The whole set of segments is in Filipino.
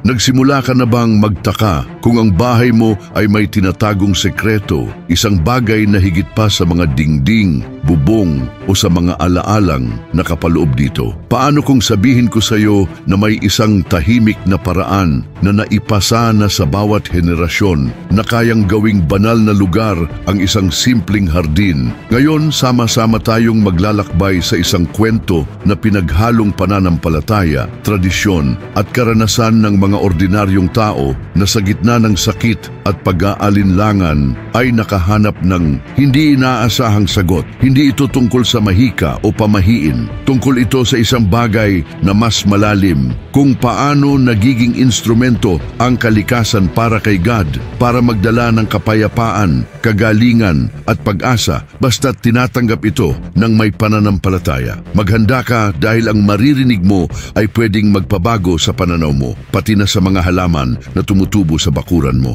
Nagsimula ka na bang magtaka kung ang bahay mo ay may tinatagong sekreto, isang bagay na higit pa sa mga dingding, bubong o sa mga alaalang nakapaloob dito? Paano kung sabihin ko sa iyo na may isang tahimik na paraan na naipasa na sa bawat henerasyon na kayang gawing banal na lugar ang isang simpleng hardin? Ngayon, sama-sama tayong maglalakbay sa isang kwento na pinaghalong pananampalataya, tradisyon at karanasan ng mga ordinaryong tao na sa gitna ng sakit at pag-aalinlangan ay nakahanap ng hindi inaasahang sagot. Hindi ito tungkol sa mahika o pamahiin. Tungkol ito sa isang bagay na mas malalim, kung paano nagiging instrumento ang kalikasan para kay God, para magdala ng kapayapaan, kagalingan at pag-asa basta't tinatanggap ito ng may pananampalataya. Maghanda ka dahil ang maririnig mo ay pwedeng magpabago sa pananaw mo, pati na sa mga halaman na tumutubo sa bakuran mo.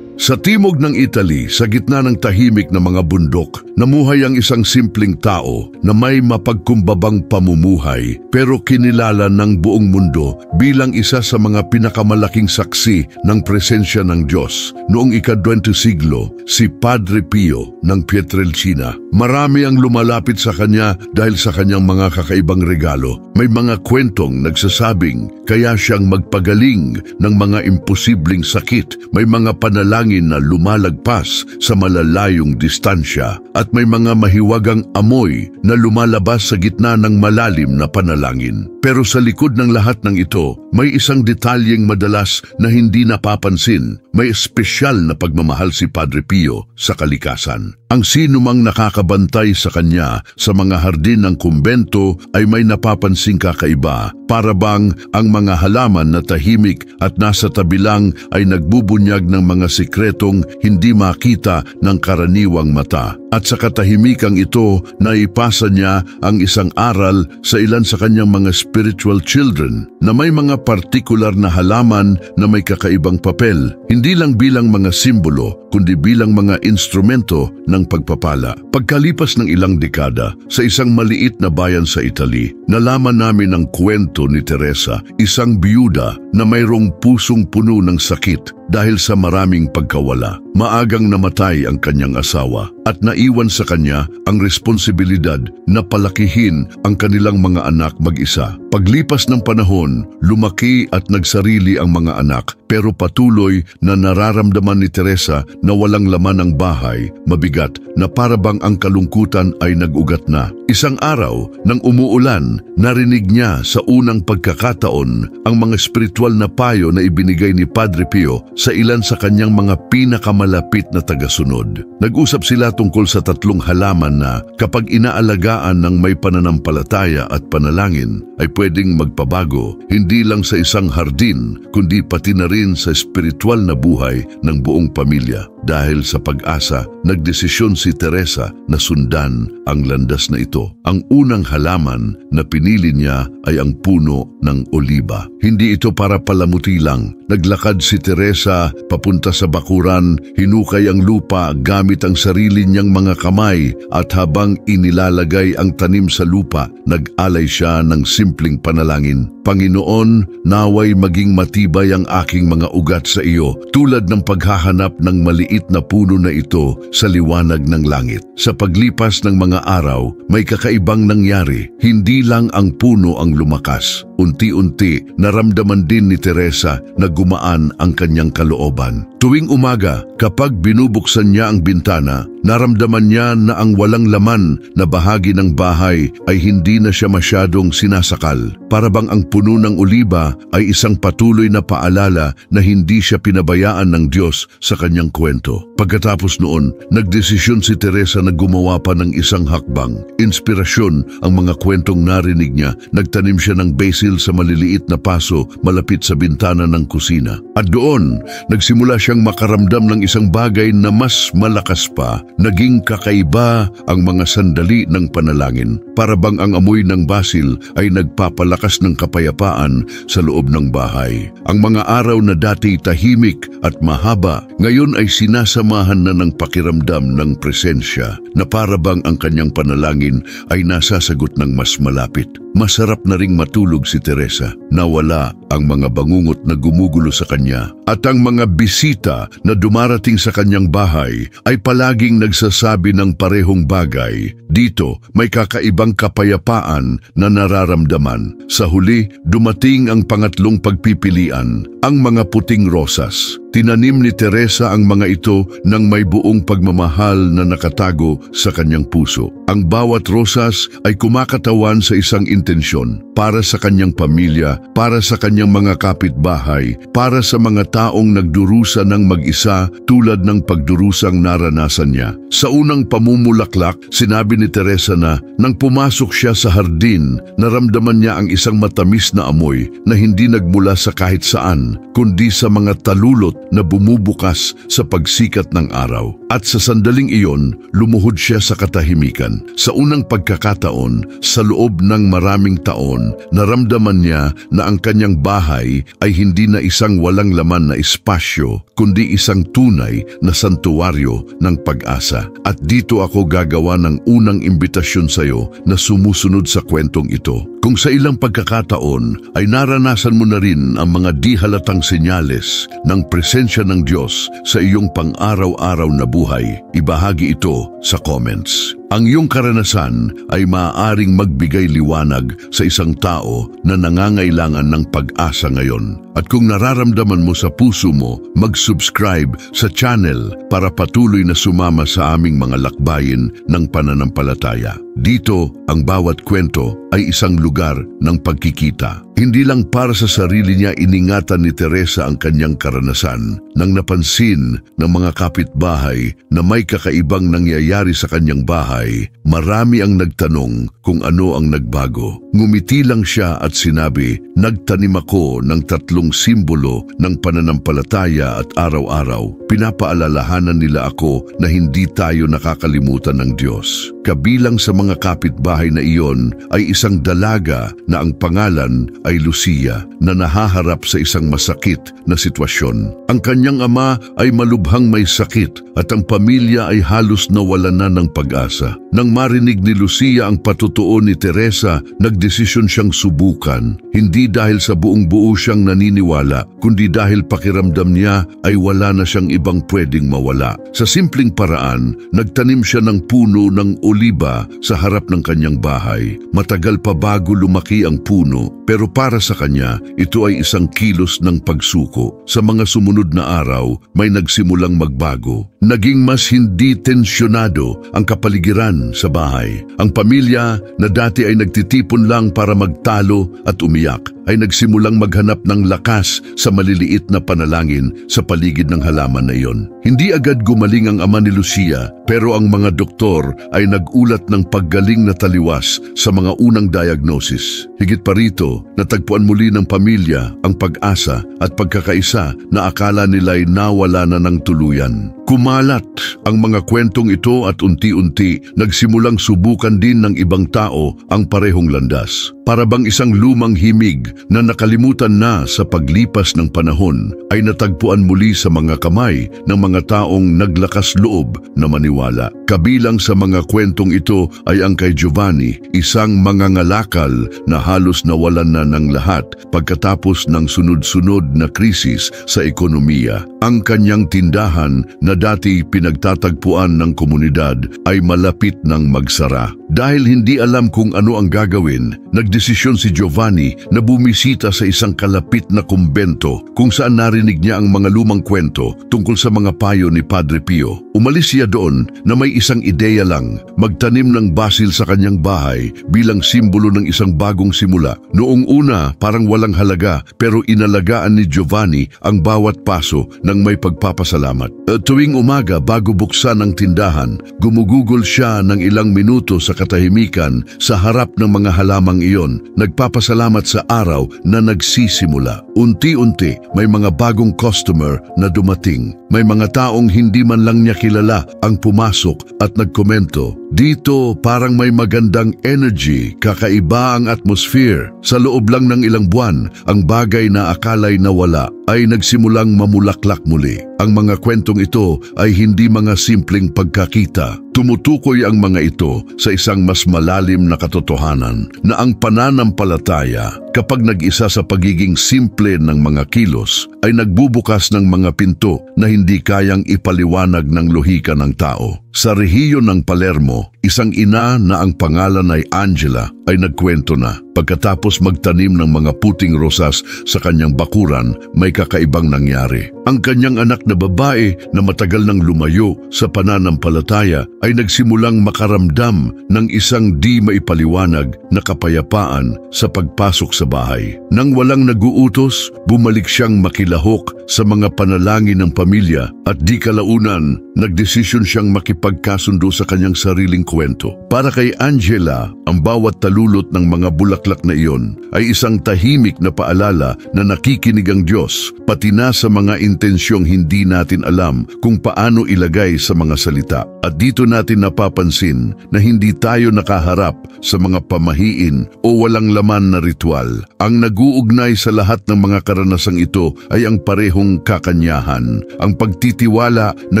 Sa timog ng Italy, sa gitna ng tahimik na mga bundok, namuhay ang isang simpleng tao na may mapagkumbabang pamumuhay pero kinilala ng buong mundo bilang isa sa mga pinakamalaking saksi ng presensya ng Diyos. Noong ika-20 siglo, si Padre Pio ng Pietrelcina. Marami ang lumalapit sa kanya dahil sa kanyang mga kakaibang regalo. May mga kwentong nagsasabing kaya siyang magpagaling ng mga imposibleng sakit. May mga panalangin na lumalagpas sa malalayong distansya at may mga mahiwagang amoy na lumalabas sa gitna ng malalim na panalangin. Pero sa likod ng lahat ng ito, may isang detalyeng madalas na hindi napapansin. May espesyal na pagmamahal si Padre Pio sa kalikasan. Ang sinumang nakakabantay sa kanya sa mga hardin ng kumbento ay may napapansing kakaiba. Para bang ang mga halaman na tahimik at nasa tabi lang ay nagbubunyag ng mga sikretong hindi makita ng karaniwang mata. At sa katahimikang ito, naipasa niya ang isang aral sa ilan sa kanyang mga spiritual children na may mga partikular na halaman na may kakaibang papel, hindi lang bilang mga simbolo, kundi bilang mga instrumento ng pagpapala. Pagkalipas ng ilang dekada, sa isang maliit na bayan sa Italy, nalaman namin ang kwento ni Teresa, isang biyuda na mayroong pusong puno ng sakit dahil sa maraming pagkawala. Maagang namatay ang kanyang asawa at naiwan sa kanya ang responsibilidad na palakihin ang kanilang mga anak mag-isa. Paglipas ng panahon, lumaki at nagsarili ang mga anak, pero patuloy na nararamdaman ni Teresa na walang laman ang bahay, mabigat na parabang ang kalungkutan ay nag-ugat na. Isang araw, nang umuulan, narinig niya sa unang pagkakataon ang mga spiritual na payo na ibinigay ni Padre Pio sa ilan sa kanyang mga pinakamalapit na tagasunod. Nag-usap sila tungkol sa 3 halaman na kapag inaalagaan ng may pananampalataya at panalangin ay pwedeng magpabago, hindi lang sa isang hardin, kundi pati na rin sa spiritual na buhay ng buong pamilya. Dahil sa pag-asa, nagdesisyon si Teresa na sundan ang landas na ito. Ang unang halaman na pinili niya ay ang puno ng oliba. Hindi ito para palamuti lang. Naglakad si Teresa papunta sa bakuran, hinukay ang lupa gamit ang sarili niyang mga kamay at habang inilalagay ang tanim sa lupa, nag-alay siya ng simpleng panalangin. Panginoon, naway maging matibay ang aking mga ugat sa iyo, tulad ng paghahanap ng maliit na puno na ito sa liwanag ng langit. Sa paglipas ng mga araw, may kakaibang nangyari. Hindi lang ang puno ang lumakas. Unti-unti, naramdaman din ni Teresa na gumaan ang kanyang kalooban. Tuwing umaga, kapag binubuksan niya ang bintana, naramdaman niya na ang walang laman na bahagi ng bahay ay hindi na siya masyadong sinasakal. Para bang ang puno ng oliba ay isang patuloy na paalala na hindi siya pinabayaan ng Diyos sa kanyang kwento. Pagkatapos noon, nagdesisyon si Teresa na gumawa pa ng isang hakbang. Inspirasyon ang mga kwentong narinig niya. Nagtanim siya ng basil sa maliliit na paso malapit sa bintana ng kusina. At doon, nagsimula siya siyang makaramdam ng isang bagay na mas malakas pa. Naging kakaiba ang mga sandali ng panalangin. Para bang ang amoy ng basil ay nagpapalakas ng kapayapaan sa loob ng bahay. Ang mga araw na dati tahimik at mahaba, ngayon ay sinasamahan na ng pakiramdam ng presensya na para bang ang kanyang panalangin ay nasasagot ng mas malapit. Masarap na ring matulog si Teresa. Nawala ang mga bangungot na gumugulo sa kanya at ang mga bisita na dumarating sa kanyang bahay ay palaging nagsasabi ng parehong bagay. Dito may kakaibang kapayapaan na nararamdaman. Sa huli, dumating ang pangatlong pagpipilian, ang mga puting rosas. Tinanim ni Teresa ang mga ito ng may buong pagmamahal na nakatago sa kanyang puso. Ang bawat rosas ay kumakatawan sa isang intensyon para sa kanyang pamilya, para sa kanyang mga kapitbahay, para sa mga taong nagdurusa ng mag-isa tulad ng pagdurusang naranasan niya. Sa unang pamumulaklak, sinabi ni Teresa na nang pumasok siya sa hardin, naramdaman niya ang isang matamis na amoy na hindi nagmula sa kahit saan, kundi sa mga talulot na bumubukas sa pagsikat ng araw. At sa sandaling iyon, lumuhod siya sa katahimikan. Sa unang pagkakataon, sa loob ng maraming taon, naramdaman niya na ang kanyang bahay ay hindi na isang walang laman na espasyo, kundi isang tunay na santuwaryo ng pag-asa. At dito ako gagawa ng unang imbitasyon sa iyo na sumusunod sa kwentong ito. Kung sa ilang pagkakataon ay naranasan mo na rin ang mga di halatang senyales ng presensya ng Diyos sa iyong pang-araw-araw na buhay, ibahagi ito sa comments. Ang iyong karanasan ay maaaring magbigay liwanag sa isang tao na nangangailangan ng pag-asa ngayon. At kung nararamdaman mo sa puso mo, mag-subscribe sa channel para patuloy na sumama sa aming mga lakbayin ng pananampalataya. Dito, ang bawat kwento ay isang lugar ng pagkikita. Hindi lang para sa sarili niya iningatan ni Teresa ang kanyang karanasan. Nang napansin ng mga kapitbahay na may kakaibang nangyayari sa kanyang bahay, marami ang nagtanong kung ano ang nagbago. Ngumiti lang siya at sinabi, "Nagtanim ako ng 3 simbolo ng pananampalataya at araw-araw. Pinapaalalahanan nila ako na hindi tayo nakakalimutan ng Diyos." Kabilang sa mga kapitbahay na iyon ay isang dalaga na ang pangalan ay Lucia na nahaharap sa isang masakit na sitwasyon. Ang kanyang ama ay malubhang may sakit at ang pamilya ay halos nawalan na ng pag-asa. Nang marinig ni Lucia ang patutuo ni Teresa, nagdesisyon siyang subukan. Hindi dahil sa buong buo siyang naniniwala, kundi dahil pakiramdam niya ay wala na siyang ibang pwedeng mawala. Sa simpleng paraan, nagtanim siya ng puno ng oliba sa harap ng kanyang bahay. Matagal pa bago lumaki ang puno, pero para sa kanya, ito ay isang kilos ng pagsuko. Sa mga sumunod na araw, may nagsimulang magbago. Naging mas hindi tensyonado ang kapaligiran sa bahay. Ang pamilya na dati ay nagtitipon lang para magtalo at umiyak, ay nagsimulang maghanap ng lakas sa maliliit na panalangin sa paligid ng halaman na iyon. Hindi agad gumaling ang ama ni Lucia, pero ang mga doktor ay nagulat ng paggaling na taliwas sa mga unang diagnosis. Higit pa rito, natagpuan muli ng pamilya ang pag-asa at pagkakaisa na akala nila'y nawala na ng tuluyan. Kumalat ang mga kwentong ito at unti-unti nagsimulang subukan din ng ibang tao ang parehong landas. Para bang isang lumang himig na nakalimutan na sa paglipas ng panahon ay natagpuan muli sa mga kamay ng mga taong naglakas loob na maniwala. Kabilang sa mga kwentong ito ay ang kay Giovanni, isang mangangalakal na halos nawalan na ng lahat pagkatapos ng sunod-sunod na krisis sa ekonomiya. Ang kanyang tindahan na dati pinagtatagpuan ng komunidad ay malapit ng magsara. Dahil hindi alam kung ano ang gagawin, nagdesisyon si Giovanni na bumisita sa isang kalapit na kumbento kung saan narinig niya ang mga lumang kwento tungkol sa mga payo ni Padre Pio. Umalis siya doon na may isang ideya lang, magtanim ng basil sa kanyang bahay bilang simbolo ng isang bagong simula. Noong una, parang walang halaga, pero inalagaan ni Giovanni ang bawat paso ng may pagpapasalamat. Tuwing umaga bago buksan ang tindahan, gumugugol siya ng ilang minuto sa katahimikan sa harap ng mga halamang iyon, nagpapasalamat sa araw na nagsisimula. Unti-unti, may mga bagong customer na dumating. May mga taong hindi man lang niya kilala ang pumasok at nagkomento. Dito parang may magandang energy, kakaiba ang atmosphere. Sa loob lang ng ilang buwan, ang bagay na akalay nawala ay nagsimulang mamulaklak muli. Ang mga kwentong ito ay hindi mga simpleng pagkakita. Tumutukoy ang mga ito sa isang mas malalim na katotohanan na ang pananampalataya, kapag nag-isa sa pagiging simple ng mga kilos, ay nagbubukas ng mga pinto na hindi kayang ipaliwanag ng lohika ng tao. Sa rehiyon ng Palermo, isang ina na ang pangalan ay Angela ay nagkwento na pagkatapos magtanim ng mga puting rosas sa kanyang bakuran, may kakaibang nangyari. Ang kanyang anak na babae na matagal nang lumayo sa pananampalataya ay nagsimulang makaramdam ng isang di maipaliwanag na kapayapaan sa pagpasok sa bahay. Nang walang naguutos, bumalik siyang makilahok sa mga panalangin ng pamilya at di kalaunan, nagdesisyon siyang makipagkasundo sa kanyang sariling kwento. Para kay Angela, ang bawat talulot ng mga bulaklak na iyon ay isang tahimik na paalala na nakikinig ang Diyos, pati na sa mga intensyong hindi natin alam kung paano ilagay sa mga salita. At dito natin napapansin na hindi tayo nakaharap sa mga pamahiin o walang laman na ritual. Ang naguugnay sa lahat ng mga karanasang ito ay ang parehong kakanyahan, ang pagtitiwala na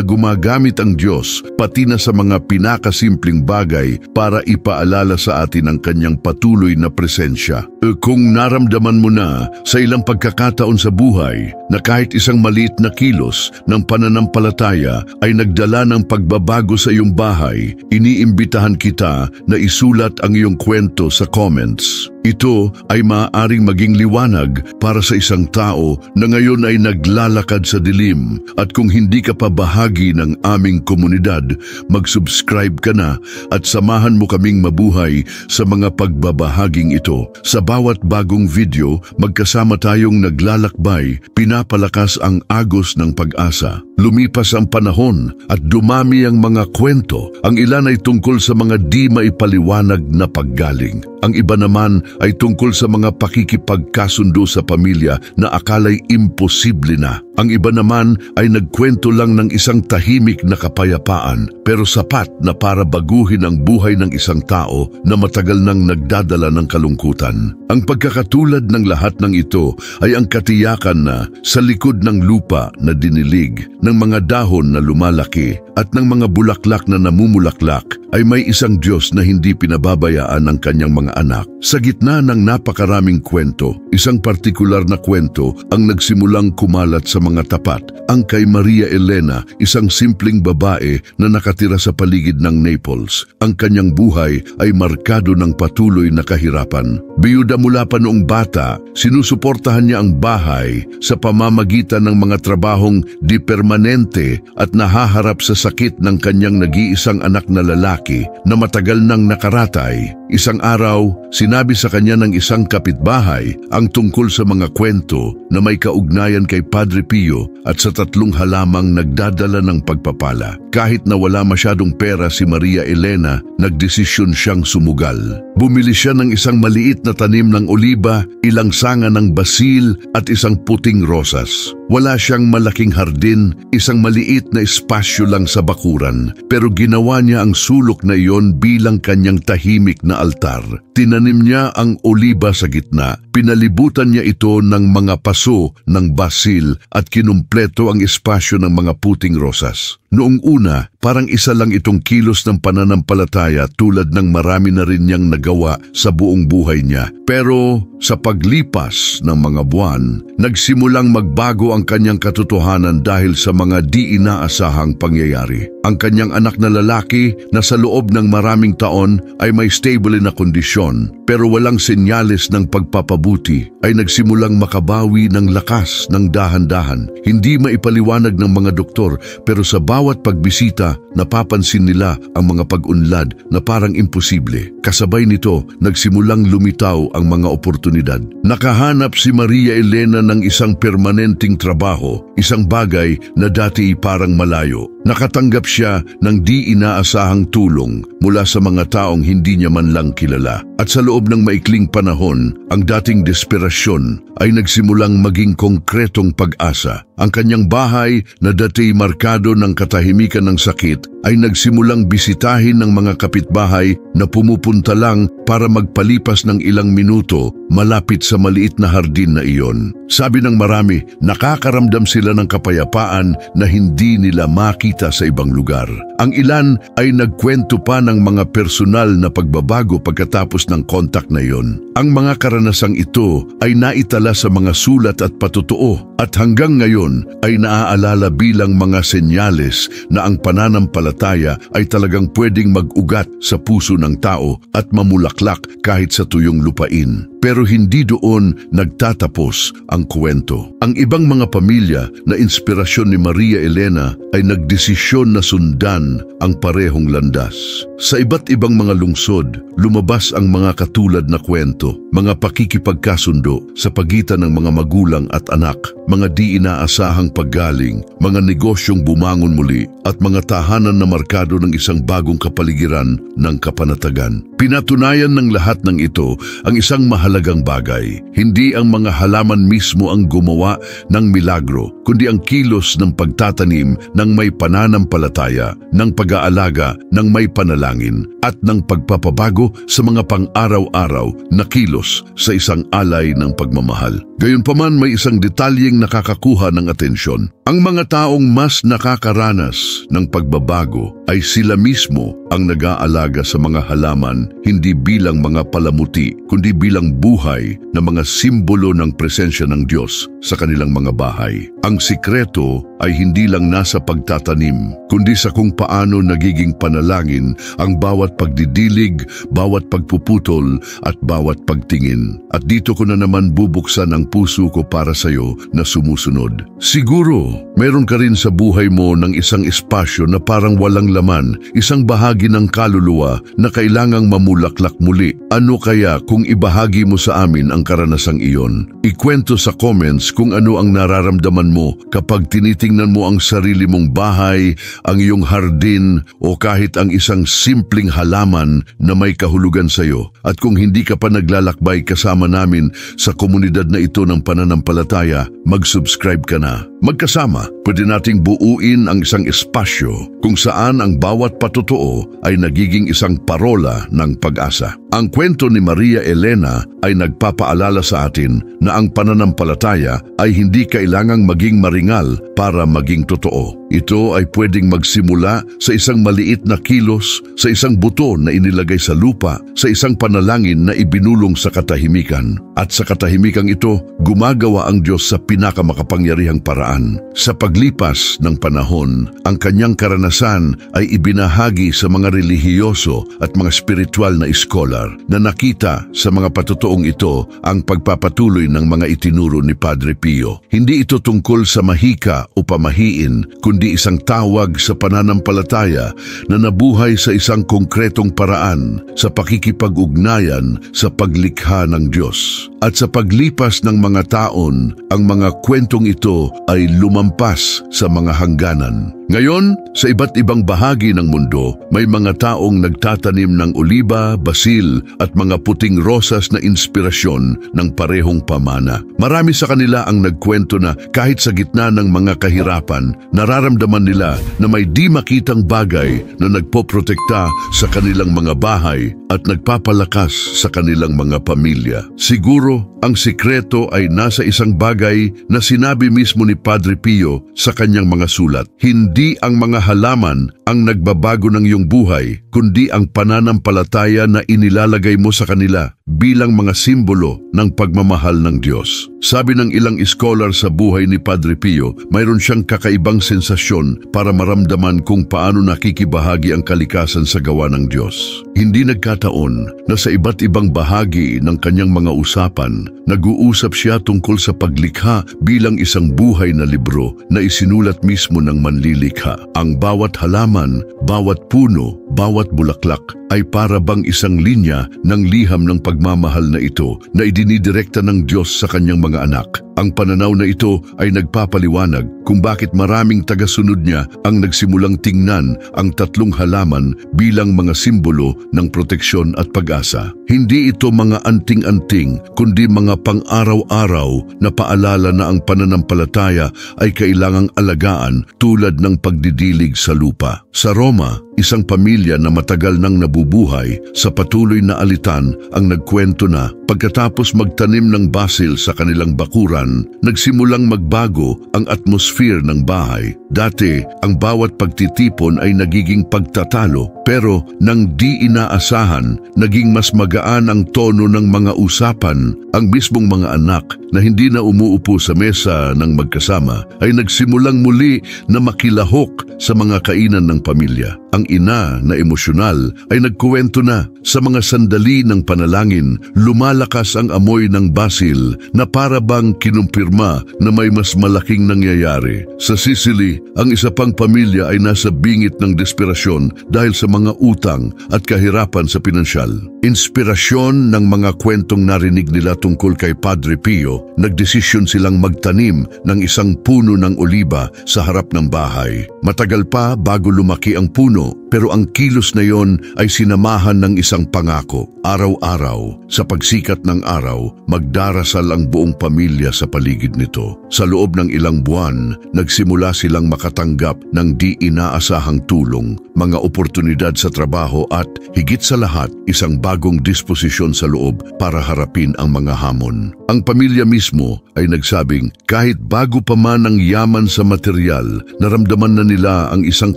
gumagamit ang Diyos pati na sa mga pinakasimpleng bagay para ipaalala sa atin ang kanyang patuloy na presensya. Kung naramdaman mo na sa ilang pagkakataon sa buhay na kahit isang maliit na kilos ng pananampalataya ay nagdala ng pagbabago sa iyong bahay, iniimbitahan kita na isulat ang iyong kwento sa comments. Ito ay maaaring maging liwanag para sa isang tao na ngayon ay naglalakad sa dilim. At kung hindi ka pa bahagi ng aming komunidad, mag-subscribe ka na at samahan mo kaming mabuhay sa mga pagbabahaging ito. Sa bawat bagong video, magkasama tayong naglalakbay, pinapalakas ang agos ng pag-asa. Lumipas ang panahon at dumami ang mga kwento. Ang ilan ay tungkol sa mga di maipaliwanag na paggaling. Ang iba naman ay tungkol sa mga pakikipagkasundo sa pamilya na akala'y imposible na. Ang iba naman ay nagkwento lang ng isang tahimik na kapayapaan pero sapat na para baguhin ang buhay ng isang tao na matagal nang nagdadala ng kalungkutan. Ang pagkakatulad ng lahat ng ito ay ang katiyakan na sa likod ng lupa na dinilig, ng mga dahon na lumalaki at ng mga bulaklak na namumulaklak ay may isang Diyos na hindi pinababayaan ang kanyang mga anak. Sa gitna ng napakaraming kwento, isang partikular na kwento ang nagsimulang kumalat sa mga tapat. Ang kay Maria Elena, isang simpleng babae na nakatira sa paligid ng Naples. Ang kanyang buhay ay markado ng patuloy na kahirapan. Biyuda mula pa noong bata, sinusuportahan niya ang bahay sa pamamagitan ng mga trabahong di permanente at nahaharap sa sakit ng kanyang nag-iisang anak na lalaki na matagal nang nakaratay. Isang araw, sinabi sa kanya ng isang kapitbahay ang tungkol sa mga kwento na may kaugnayan kay Padre Pio at sa 3 halamang nagdadala ng pagpapala. Kahit na wala masyadong pera si Maria Elena, nagdesisyon siyang sumugal. Bumili siya ng isang maliit na tanim ng oliba, ilang sanga ng basil at isang puting rosas. Wala siyang malaking hardin, isang maliit na espasyo lang sa bakuran, pero ginawa niya ang sulok na iyon bilang kanyang tahimik na altar. Tinanim niya ang oliba sa gitna, pinalibutan niya ito ng mga paso ng basil at kinumpleto ang espasyo ng mga puting rosas. Noong una, parang isa lang itong kilos ng pananampalataya tulad ng marami na rin niyang nagawa sa buong buhay niya. Pero sa paglipas ng mga buwan, nagsimulang magbago ang kanyang katotohanan dahil sa mga di inaasahang pangyayari. Ang kanyang anak na lalaki na sa loob ng maraming taon ay may stable na kondisyon pero walang senyales ng pagpapabuti ay nagsimulang makabawi ng lakas ng dahan-dahan. Hindi maipaliwanag ng mga doktor pero sa bawat pagbisita, napapansin nila ang mga pag-unlad na parang imposible. Kasabay nito, nagsimulang lumitaw ang mga oportunidad. Nakahanap si Maria Elena ng isang permanenteng trabaho, isang bagay na dati parang malayo. Nakatanggap siya ng di inaasahang tulong mula sa mga taong hindi niya man lang kilala. At sa loob ng maikling panahon, ang dating desperasyon ay nagsimulang maging konkretong pag-asa. Ang kanyang bahay na dati markado ng katahimikan ng sakit ay nagsimulang bisitahin ng mga kapitbahay na pumupunta lang para magpalipas ng ilang minuto malapit sa maliit na hardin na iyon. Sabi ng marami, nakakaramdam sila ng kapayapaan na hindi nila makita sa ibang lugar. Ang ilan ay nagkwento pa ng mga personal na pagbabago pagkatapos ng kontak na iyon. Ang mga karanasang ito ay naitala sa mga sulat at patotoo at hanggang ngayon ay naaalala bilang mga senyales na ang pananampalataya ay talagang pwedeng mag-ugat sa puso ng tao at mamulaklak kahit sa tuyong lupain. Pero hindi doon nagtatapos ang kwento. Ang ibang mga pamilya na inspirasyon ni Maria Elena ay nagdesisyon na sundan ang parehong landas. Sa iba't ibang mga lungsod, lumabas ang mga katulad na kwento, mga pakikipagkasundo sa pagitan ng mga magulang at anak, mga di inaasahang paggaling, mga negosyong bumangon muli, at mga tahanan na markado ng isang bagong kapaligiran ng kapanatagan. Pinatunayan ng lahat ng ito ang isang mahalagang bagay. Hindi ang mga halaman mismo ang gumawa ng milagro, kundi ang kilos ng pagtatanim ng may pananampalataya, ng pag-aalaga ng may panalangin, at ng pagpapabago sa mga pang-araw-araw na kilos sa isang alay ng pagmamahal. Gayunpaman, may isang detalyeng nakakakuha ng atensyon. Ang mga taong mas nakakaranas ng pagbabago ay sila mismo ang nag-aalaga sa mga halaman, hindi bilang mga palamuti, kundi bilang buhay na mga simbolo ng presensya ng Diyos sa kanilang mga bahay. Ang sikreto ay hindi lang nasa pagtatanim, kundi sa kung paano nagiging panalangin ang bawat pagdidilig, bawat pagpuputol at bawat pagtingin. At dito ko na naman bubuksan ang puso ko para sa iyo na sumusunod. Siguro, meron ka rin sa buhay mo ng isang espasyo na parang walang laman, isang bahagi ng kaluluwa na kailangang mamulaklak muli. Ano kaya kung ibahagi mo sa amin ang karanasang iyon? Ikwento sa comments kung ano ang nararamdaman mo kapag tinitingnan mo ang sarili mong bahay, ang iyong hardin o kahit ang isang simpleng halaman na may kahulugan sa iyo. At kung hindi ka pa naglalakbay kasama namin sa komunidad na ito ng pananampalataya, mag-subscribe ka na. Magkasama, pwede nating buuin ang isang espasyo kung saan ang bawat patotoo ay nagiging isang parola ng pag-asa. Ang kwento ni Maria Elena ay nagpapaalala sa atin na ang pananampalataya ay hindi kailangang maging maringal para maging totoo. Ito ay pwedeng magsimula sa isang maliit na kilos, sa isang buto na inilagay sa lupa, sa isang panalangin na ibinulong sa katahimikan. At sa katahimikang ito, gumagawa ang Diyos sa pinakamakapangyarihang paraan. Sa paglipas ng panahon, ang kanyang karanasan ay ibinahagi sa mga relihiyoso at mga spiritual na iskolar na nakita sa mga patutuong ito ang pagpapatuloy ng mga itinuro ni Padre Pio. Hindi ito tungkol sa mahika o pamahiin, kundi isang tawag sa pananampalataya na nabuhay sa isang konkretong paraan, sa pakikipag-ugnayan sa paglikha ng Diyos. At sa paglipas ng mga taon, ang mga kwentong ito ay lumampas sa mga hangganan. Ngayon, sa iba't ibang bahagi ng mundo, may mga taong nagtatanim ng oliba, basil at mga puting rosas na inspirasyon ng parehong pamana. Marami sa kanila ang nagkwento na kahit sa gitna ng mga kahirapan, nararamdaman nila na may di makitang bagay na nagpoprotekta sa kanilang mga bahay at nagpapalakas sa kanilang mga pamilya. Siguro, ang sikreto ay nasa isang bagay na sinabi mismo ni Padre Pio sa kanyang mga sulat. Hindi ang mga halaman ang nagbabago ng iyong buhay, kundi ang pananampalataya na inilalagay mo sa kanila bilang mga simbolo ng pagmamahal ng Diyos. Sabi ng ilang scholar sa buhay ni Padre Pio, mayroon siyang kakaibang sensasyon para maramdaman kung paano nakikibahagi ang kalikasan sa gawa ng Diyos. Hindi nagkataon na sa iba't ibang bahagi ng kanyang mga usapan, nag-uusap siya tungkol sa paglikha bilang isang buhay na libro na isinulat mismo ng manlilikha. Ang bawat halaman, bawat puno, bawat bulaklak ay para bang isang linya ng liham ng pagmamahal na ito na idinidirekta ng Diyos sa kanyang mga anak. Ang pananaw na ito ay nagpapaliwanag kung bakit maraming tagasunod niya ang nagsimulang tingnan ang tatlong halaman bilang mga simbolo ng proteksyon at pag-asa. Hindi ito mga anting-anting, kundi mga pang-araw-araw na paalala na ang pananampalataya ay kailangang alagaan tulad ng pagdidilig sa lupa. Sa Roma, isang pamilya na matagal nang nabubuhay sa patuloy na alitan ang nagkwento na pagkatapos magtanim ng basil sa kanilang bakuran, nagsimulang magbago ang atmosphere ng bahay. Dati, ang bawat pagtitipon ay nagiging pagtatalo, pero nang di inaasahan, naging mas magaan ang tono ng mga usapan. Ang mismong mga anak na hindi na umuupo sa mesa ng magkasama ay nagsimulang muli na makilahok sa mga kainan ng pamilya. Ang ina na emosyonal ay nagkuwento na sa mga sandali ng panalangin, lumalakas ang amoy ng basil na para bang kinumpirma na may mas malaking nangyayari. Sa Sicily, ang isa pang pamilya ay nasa bingit ng desperasyon dahil sa mga utang at kahirapan sa pinansyal. Inspirasyon ng mga kwentong narinig nila tungkol kay Padre Pio, nagdesisyon silang magtanim ng isang puno ng oliba sa harap ng bahay. Matagal pa bago lumaki ang puno, pero ang kilos na yon ay sinamahan ng isang pangako. Araw-araw, sa pagsikat ng araw, magdarasal ang buong pamilya sa paligid nito. Sa loob ng ilang buwan, nagsimula silang makatanggap ng di inaasahang tulong, mga oportunidad sa trabaho at, higit sa lahat, isang bagong disposisyon sa loob para harapin ang mga hamon. Ang pamilya mismo ay nagsabing kahit bago pa man ang yaman sa material, naramdaman na nila ang isang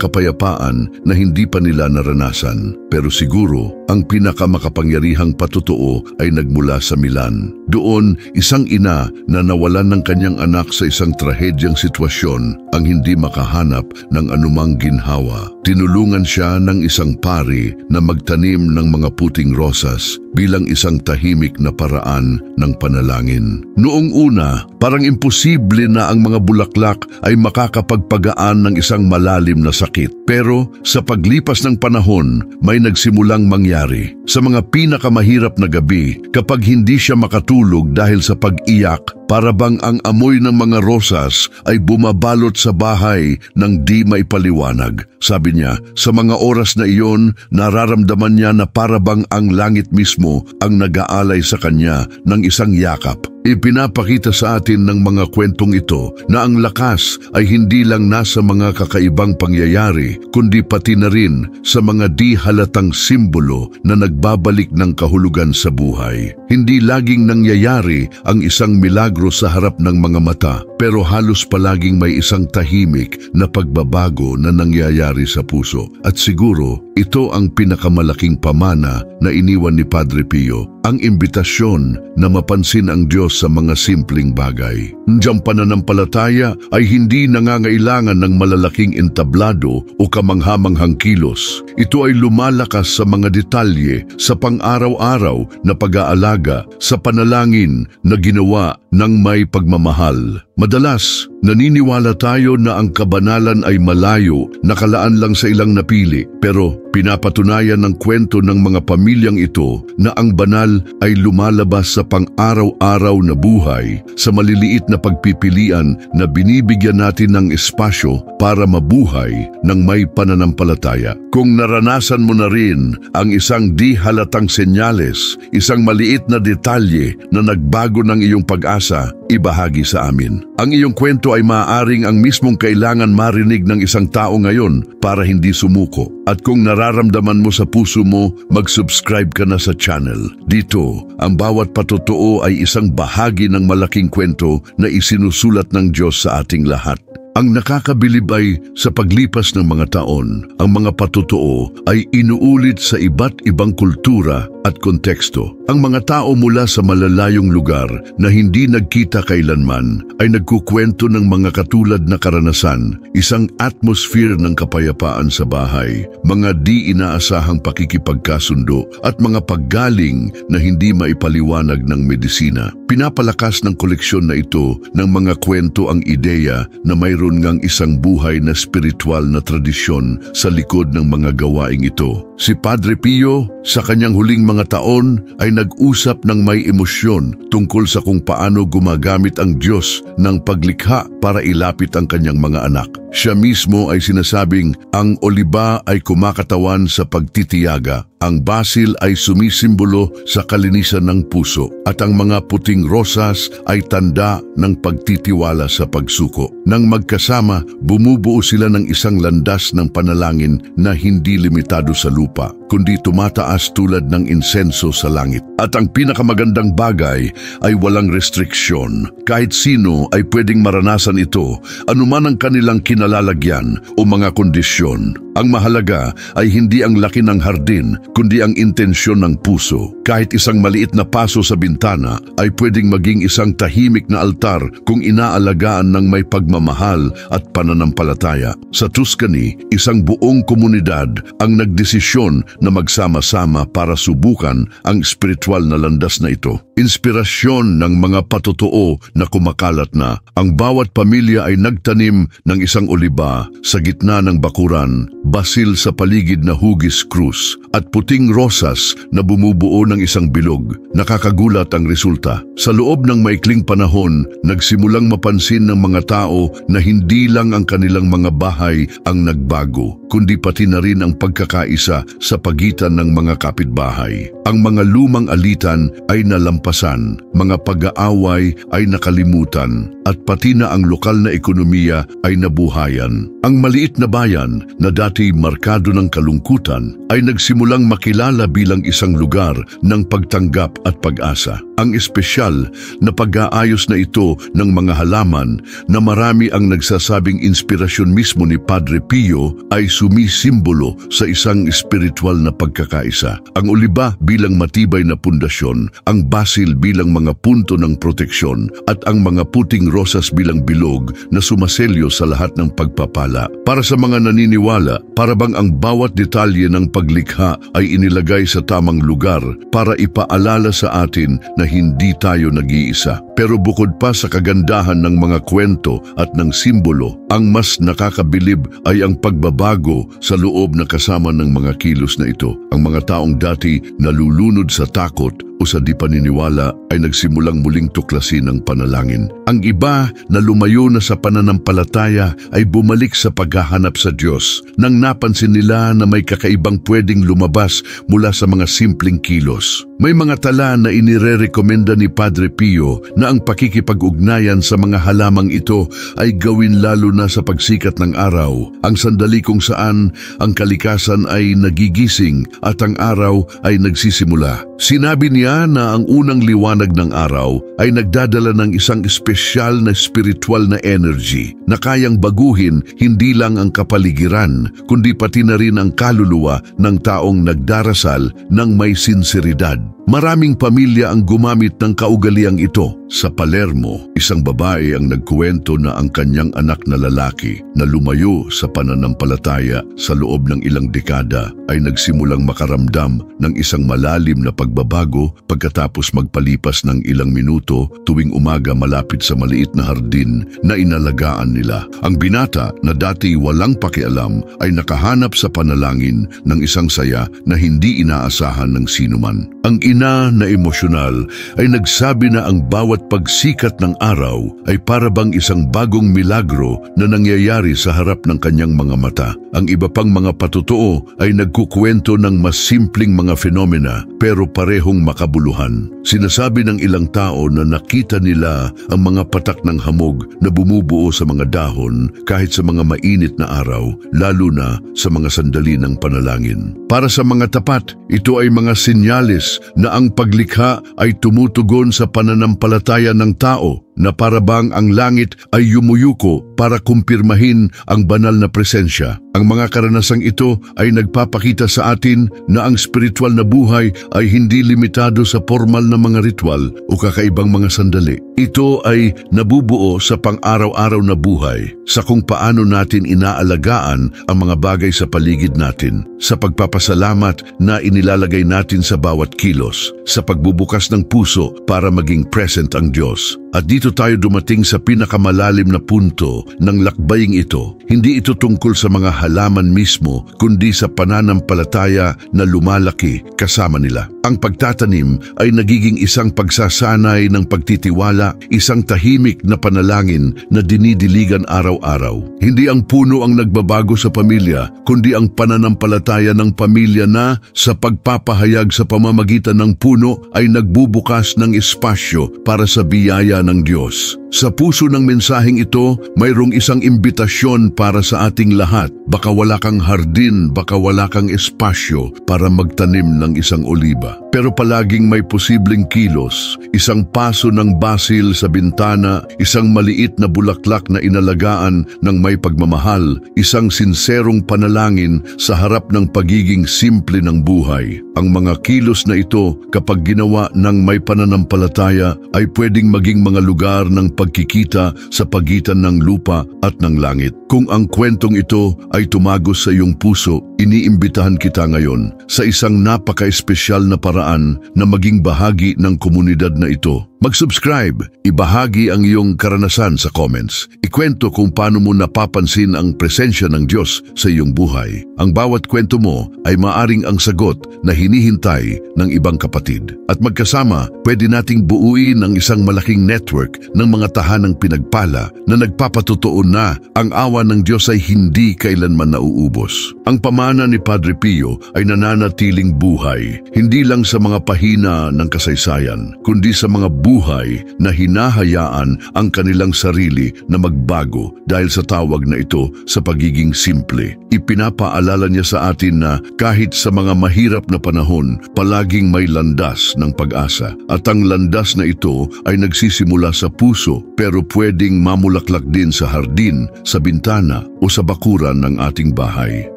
kapayapaan na hindi pa nila naranasan. Pero siguro, ang pinakamakapangyarihang patotoo ay nagmula sa Milan. Doon, isang ina na nawalan ng kanyang anak sa isang trahedyang sitwasyon ang hindi makahanap ng anumang ginhawa. Tinulungan siya ng isang pari na magtanim ng mga puting rosas bilang isang tahimik na paraan ng panalangin. Noong una, parang imposible na ang mga bulaklak ay makakapagpagaan ng isang malalim na sakit. Pero sa paglipas ng panahon, may nagsimulang mangyari. Sa mga pinakamahirap na gabi, kapag hindi siya makatulog dahil sa pag-iyak, para bang ang amoy ng mga rosas ay bumabalot sa bahay ng di maipaliwanag. Sabi niya, sa mga oras na iyon, nararamdaman niya na para bang ang langit mismo ang nag-aalay sa kanya ng isang yakap. Ipinapakita sa atin ng mga kwentong ito na ang lakas ay hindi lang nasa mga kakaibang pangyayari, kundi pati na rin sa mga di halatang simbolo na nagbabalik ng kahulugan sa buhay. Hindi laging nangyayari ang isang milagro sa harap ng mga mata, pero halos palaging may isang tahimik na pagbabago na nangyayari sa puso. At siguro, ito ang pinakamalaking pamana na iniwan ni Padre Pio, ang imbitasyon na mapansin ang Diyos sa mga simpleng bagay. Ang pananampalataya ay hindi nangangailangan ng malalaking entablado o kamanghamanghang kilos. Ito ay lumalakas sa mga detalye, sa pang-araw-araw na pag-aalaga, sa panalangin na ginawa ng may pagmamahal. Madalas, naniniwala tayo na ang kabanalan ay malayo, nakalaan lang sa ilang napili. Pero pinapatunayan ng kwento ng mga pamilyang ito na ang banal ay lumalabas sa pang-araw-araw na buhay, sa maliliit na pagpipilian na binibigyan natin ng espasyo para mabuhay ng may pananampalataya. Kung naranasan mo na rin ang isang di halatang senyales, isang maliit na detalye na nagbago ng iyong pag-asa, ibahagi sa amin. Ang iyong kwento ay maaaring ang mismong kailangan marinig ng isang tao ngayon para hindi sumuko. At kung nararamdaman mo sa puso mo, mag-subscribe ka na sa channel. Dito, ang bawat patotoo ay isang bahagi ng malaking kwento na isinusulat ng Diyos sa ating lahat. Ang nakakabilib ay sa paglipas ng mga taon, ang mga patotoo ay inuulit sa iba't ibang kultura at konteksto. Ang mga tao mula sa malalayong lugar na hindi nagkita kailanman ay nagkukwento ng mga katulad na karanasan, isang atmosphere ng kapayapaan sa bahay, mga di inaasahang pakikipagkasundo at mga paggaling na hindi maipaliwanag ng medisina. Pinapalakas ng koleksyon na ito ng mga kwento ang ideya na mayroong mayroon ngang isang buhay na spiritual na tradisyon sa likod ng mga gawaing ito. Si Padre Pio, sa kanyang huling mga taon, ay nag-usap ng may emosyon tungkol sa kung paano gumagamit ang Diyos ng paglikha para ilapit ang kanyang mga anak. Siya mismo ay sinasabing ang oliba ay kumakatawan sa pagtitiyaga, ang basil ay sumisimbolo sa kalinisan ng puso, at ang mga puting rosas ay tanda ng pagtitiwala sa pagsuko. Nang magkasama, bumubuo sila ng isang landas ng panalangin na hindi limitado sa lupa, kundi tumataas tulad ng insenso sa langit. At ang pinakamagandang bagay ay walang restriksyon. Kahit sino ay pwedeng maranasan ito, anuman ang kanilang kinalalagyan o mga kondisyon. Ang mahalaga ay hindi ang laki ng hardin, kundi ang intensyon ng puso. Kahit isang maliit na paso sa bintana ay pwedeng maging isang tahimik na altar kung inaalagaan ng may pagmamahal at pananampalataya. Sa Tuscany, isang buong komunidad ang nagdesisyon na magsama-sama para subukan ang spiritual na landas na ito. Inspirasyon ng mga patotoo na kumakalat na. Ang bawat pamilya ay nagtanim ng isang oliba sa gitna ng bakuran, basil sa paligid na hugis krus, at puting rosas na bumubuo ng isang bilog. Nakakagulat ang resulta. Sa loob ng maikling panahon, nagsimulang mapansin ng mga tao na hindi lang ang kanilang mga bahay ang nagbago, kundi pati na rin ang pagkakaisa sa pagitan ng mga kapitbahay. Ang mga lumang alitan ay nalampasan, mga pag-aaway ay nakalimutan, at pati na ang lokal na ekonomiya ay nabuhayan. Ang maliit na bayan na dati markado ng kalungkutan ay nagsimulang makilala bilang isang lugar ng pagtanggap at pag-asa. Ang espesyal na pag-aayos na ito ng mga halaman na marami ang nagsasabing inspirasyon mismo ni Padre Pio ay sumisimbolo sa isang spiritual na pagkakaisa. Ang oliba bilang matibay na pundasyon, ang basil bilang mga punto ng proteksyon, at ang mga puting rosas bilang bilog na sumaselyo sa lahat ng pagpapala. Para sa mga naniniwala, para bang ang bawat detalye ng paglikha ay inilagay sa tamang lugar para ipaalala sa atin na hindi tayo nag-iisa. Pero bukod pa sa kagandahan ng mga kwento at ng simbolo, ang mas nakakabilib ay ang pagbabago sa loob na kasama ng mga kilos na ito. Ang mga taong dati nalulunod sa takot o sa di paniniwala ay nagsimulang muling tuklasin ang panalangin. Ang iba na lumayo na sa pananampalataya ay bumalik sa paghahanap sa Diyos nang napansin nila na may kakaibang pwedeng lumabas mula sa mga simpleng kilos. May mga tala na inirerekomenda ni Padre Pio na ang pakikipag-ugnayan sa mga halamang ito ay gawin lalo na sa pagsikat ng araw, ang sandali kung saan ang kalikasan ay nagigising at ang araw ay nagsisimula. Sinabi niya na ang unang liwanag ng araw ay nagdadala ng isang espesyal na spiritual na energy na kayang baguhin hindi lang ang kapaligiran, kundi pati na rin ang kaluluwa ng taong nagdarasal ng may sinseridad. Maraming pamilya ang gumamit ng kaugaliang ito. Sa Palermo, isang babae ang nagkuwento na ang kanyang anak na lalaki na lumayo sa pananampalataya sa loob ng ilang dekada ay nagsimulang makaramdam ng isang malalim na pagbabago pagkatapos magpalipas ng ilang minuto tuwing umaga malapit sa maliit na hardin na inalagaan nila. Ang binata na dati walang pakialam ay nakahanap sa panalangin ng isang saya na hindi inaasahan ng sinuman. Ang ina na emosyonal ay nagsabi na ang bawat pagsikat ng araw ay para bang isang bagong milagro na nangyayari sa harap ng kanyang mga mata. Ang iba pang mga patotoo ay nagkukwento ng mas simpleng mga fenomena pero parehong makabuluhan. Sinasabi ng ilang tao na nakita nila ang mga patak ng hamog na bumubuo sa mga dahon kahit sa mga mainit na araw, lalo na sa mga sandali ng panalangin. Para sa mga tapat, ito ay mga senyales na ang paglikha ay tumutugon sa pananampalataya ng tao na parabang ang langit ay yumuyuko para kumpirmahin ang banal na presensya. Ang mga karanasang ito ay nagpapakita sa atin na ang spiritual na buhay ay hindi limitado sa formal na mga ritual o kakaibang mga sandali. Ito ay nabubuo sa pang-araw-araw na buhay, sa kung paano natin inaalagaan ang mga bagay sa paligid natin, sa pagpapasalamat na inilalagay natin sa bawat kilos, sa pagbubukas ng puso para maging present ang Diyos. At dito dito tayo dumating sa pinakamalalim na punto ng lakbaying ito. Hindi ito tungkol sa mga halaman mismo, kundi sa pananampalataya na lumalaki kasama nila. Ang pagtatanim ay nagiging isang pagsasanay ng pagtitiwala, isang tahimik na panalangin na dinidiligan araw-araw. Hindi ang puno ang nagbabago sa pamilya, kundi ang pananampalataya ng pamilya na sa pagpapahayag sa pamamagitan ng puno ay nagbubukas ng espasyo para sa biyaya ng Diyos. Sa puso ng mensaheng ito, mayroong isang imbitasyon para sa ating lahat. Baka wala kang hardin, baka wala kang espasyo para magtanim ng isang oliba. Pero palaging may posibleng kilos, isang paso ng basil sa bintana, isang maliit na bulaklak na inalagaan ng may pagmamahal, isang sinserong panalangin sa harap ng pagiging simple ng buhay. Ang mga kilos na ito, kapag ginawa ng may pananampalataya, ay pwedeng maging mga lugar ng pagkikita sa pagitan ng lupa at ng langit. Kung ang kwentong ito ay tumagos sa iyong puso, iniimbitahan kita ngayon sa isang napaka-espesyal na paraan na maging bahagi ng komunidad na ito. Mag-subscribe, ibahagi ang iyong karanasan sa comments. Ikwento kung paano mo napapansin ang presensya ng Diyos sa iyong buhay. Ang bawat kwento mo ay maaring ang sagot na hinihintay ng ibang kapatid. At magkasama, pwede nating buuin ang isang malaking network ng mga tahanang pinagpala na nagpapatotoo na ang awa ng Diyos ay hindi kailanman nauubos. Ang pamana ni Padre Pio ay nananatiling buhay, hindi lang sa mga pahina ng kasaysayan, kundi sa mga buhay na hinahayaan ang kanilang sarili na magbago dahil sa tawag na ito sa pagiging simple. Ipinapaalala niya sa atin na kahit sa mga mahirap na panahon, palaging may landas ng pag-asa. At ang landas na ito ay nagsisimula sa puso pero pwedeng mamulaklak din sa hardin, sa bintana o sa bakuran ng ating bahay.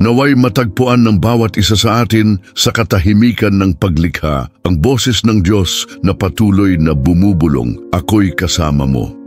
Naway matagpuan ng bawat isa sa atin sa katahimikan ng paglikha ang boses ng Diyos na patuloy na bumubulong, ako'y kasama mo.